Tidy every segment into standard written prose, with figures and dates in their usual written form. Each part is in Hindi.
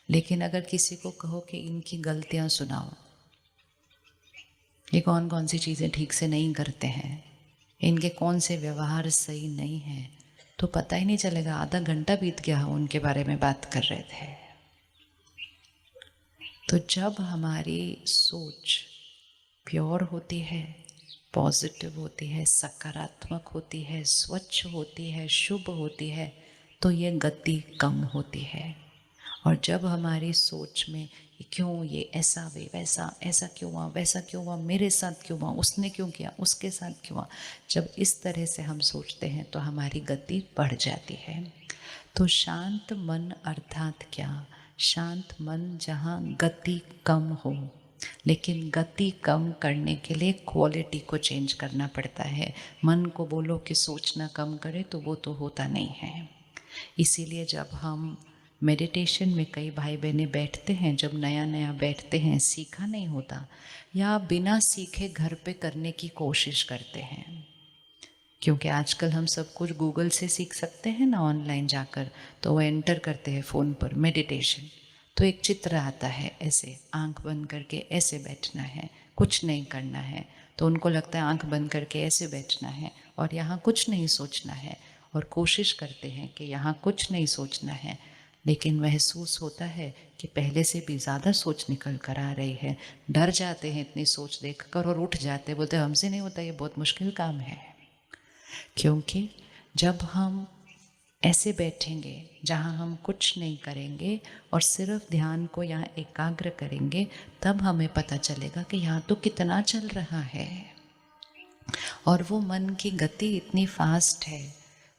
लेकिन अगर किसी को कहो कि इनकी गलतियां सुनाओ, ये कौन कौन सी चीज़ें ठीक से नहीं करते हैं, इनके कौन से व्यवहार सही नहीं है, तो पता ही नहीं चलेगा, आधा घंटा बीत गया हम उनके बारे में बात कर रहे थे। तो जब हमारी सोच प्योर होती है, पॉजिटिव होती है, सकारात्मक होती है, स्वच्छ होती है, शुभ होती है, तो ये गति कम होती है। और जब हमारी सोच में क्यों ये ऐसा वे वैसा, ऐसा क्यों हुआ, वैसा क्यों हुआ, मेरे साथ क्यों हुआ, उसने क्यों किया, उसके साथ क्यों हुआ, जब इस तरह से हम सोचते हैं तो हमारी गति बढ़ जाती है। तो शांत मन अर्थात क्या? शांत मन जहाँ गति कम हो। लेकिन गति कम करने के लिए क्वालिटी को चेंज करना पड़ता है। मन को बोलो कि सोचना कम करे तो वो तो होता नहीं है। इसीलिए जब हम मेडिटेशन में कई भाई बहनें बैठते हैं, जब नया नया बैठते हैं, सीखा नहीं होता, या बिना सीखे घर पे करने की कोशिश करते हैं, क्योंकि आजकल हम सब कुछ गूगल से सीख सकते हैं ना, ऑनलाइन जाकर, तो वो एंटर करते हैं फ़ोन पर मेडिटेशन, तो एक चित्र आता है, ऐसे आंख बंद करके ऐसे बैठना है, कुछ नहीं करना है, तो उनको लगता है आंख बंद करके ऐसे बैठना है और यहाँ कुछ नहीं सोचना है, और कोशिश करते हैं कि यहाँ कुछ नहीं सोचना है, लेकिन महसूस होता है कि पहले से भी ज़्यादा सोच निकल कर आ रही है। डर जाते हैं इतनी सोच देखकर और उठ जाते, बोलते हमसे नहीं होता, ये बहुत मुश्किल काम है। क्योंकि जब हम ऐसे बैठेंगे जहाँ हम कुछ नहीं करेंगे और सिर्फ ध्यान को यहाँ एकाग्र करेंगे, तब हमें पता चलेगा कि यहाँ तो कितना चल रहा है। और वो मन की गति इतनी फास्ट है,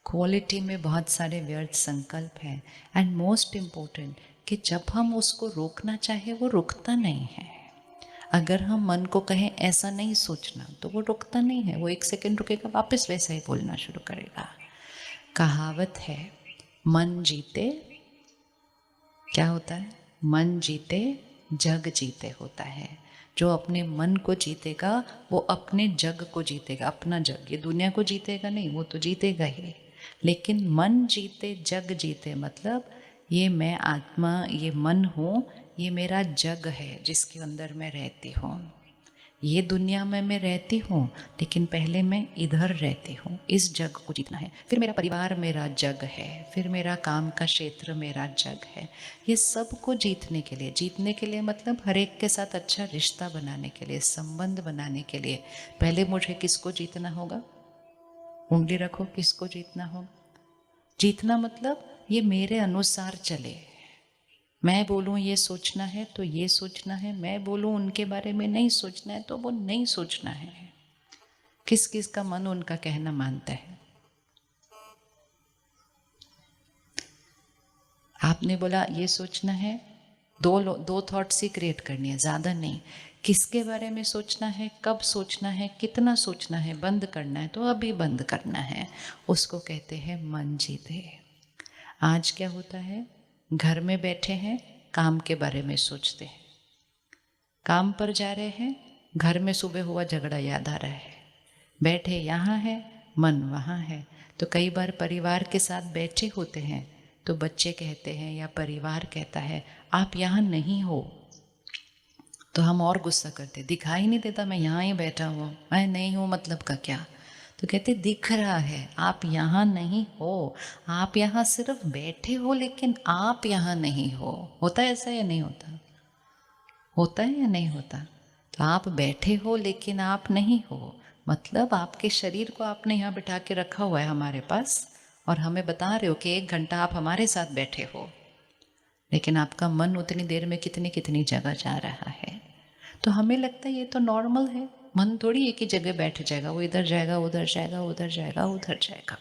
क्वालिटी में बहुत सारे व्यर्थ संकल्प हैं, एंड मोस्ट इम्पोर्टेंट कि जब हम उसको रोकना चाहे वो रुकता नहीं है। अगर हम मन को कहें ऐसा नहीं सोचना, तो वो रुकता नहीं है, वो 1 सेकंड रुकेगा, वापस वैसा ही बोलना शुरू करेगा। कहावत है, मन जीते क्या होता है? मन जीते जग जीते होता है। जो अपने मन को जीतेगा वो अपने जग को जीतेगा, अपना जग, ये दुनिया को जीतेगा नहीं, वो तो जीतेगा ही। लेकिन मन जीते जग जीते मतलब ये मैं आत्मा, ये मन हूँ, ये मेरा जग है जिसके अंदर मैं रहती हूँ। ये दुनिया में मैं रहती हूँ, लेकिन पहले मैं इधर रहती हूँ, इस जग को जीतना है। फिर मेरा परिवार मेरा जग है, फिर मेरा काम का क्षेत्र मेरा जग है। ये सब को जीतने के लिए मतलब हर एक के साथ अच्छा रिश्ता बनाने के लिए, संबंध बनाने के लिए, पहले मुझे किसको जीतना होगा? उंगली रखो, किसको जीतना होगा? जीतना मतलब ये मेरे अनुसार चले। मैं बोलूँ ये सोचना है तो ये सोचना है, मैं बोलूँ उनके बारे में नहीं सोचना है तो वो नहीं सोचना है। किस किस का मन उनका कहना मानता है? आपने बोला ये सोचना है, दो थॉट्स ही क्रिएट करनी है, ज़्यादा नहीं। किसके बारे में सोचना है, कब सोचना है, कितना सोचना है, बंद करना है तो अभी बंद करना है, उसको कहते हैं मन जीते। आज क्या होता है, घर में बैठे हैं, काम के बारे में सोचते हैं, काम पर जा रहे हैं, घर में सुबह हुआ झगड़ा याद आ रहा है, बैठे यहाँ है, मन वहाँ है। तो कई बार परिवार के साथ बैठे होते हैं तो बच्चे कहते हैं या परिवार कहता है आप यहाँ नहीं हो, तो हम और गुस्सा करते, दिखाई नहीं देता मैं यहाँ ही बैठा हूँ, मैं नहीं हूँ मतलब का क्या? तो कहते दिख रहा है आप यहाँ नहीं हो, आप यहाँ सिर्फ बैठे हो लेकिन आप यहाँ नहीं हो। होता है ऐसा या नहीं होता? होता है या नहीं होता? तो आप बैठे हो लेकिन आप नहीं हो, मतलब आपके शरीर को आपने यहाँ बिठा के रखा हुआ है हमारे पास, और हमें बता रहे हो कि 1 घंटा आप हमारे साथ बैठे हो, लेकिन आपका मन उतनी देर में कितनी कितनी जगह जा रहा है। तो हमें लगता है ये तो नॉर्मल है, मन थोड़ी एक ही जगह बैठ जाएगा, वो इधर जाएगा उधर जाएगा उधर जाएगा उधर जाएगा,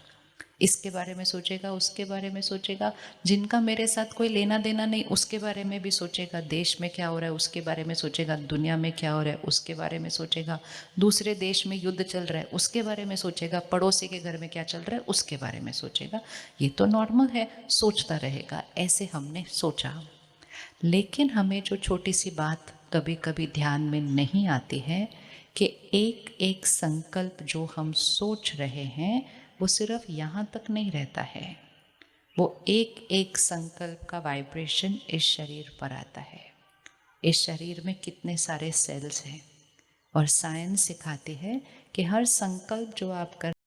इसके बारे में सोचेगा उसके बारे में सोचेगा, जिनका मेरे साथ कोई लेना देना नहीं उसके बारे में भी सोचेगा, देश में क्या हो रहा है उसके बारे में सोचेगा, दुनिया में क्या हो रहा है उसके बारे में सोचेगा, दूसरे देश में युद्ध चल रहा है उसके बारे में सोचेगा, पड़ोसी के घर में क्या चल रहा है उसके बारे में सोचेगा। ये तो नॉर्मल है, सोचता रहेगा, ऐसे हमने सोचा। लेकिन हमें जो छोटी सी बात कभी कभी ध्यान में नहीं आती है कि एक एक संकल्प जो हम सोच रहे हैं वो सिर्फ यहाँ तक नहीं रहता है, वो एक एक संकल्प का वाइब्रेशन इस शरीर पर आता है। इस शरीर में कितने सारे सेल्स हैं, और साइंस सिखाती है कि हर संकल्प जो आप कर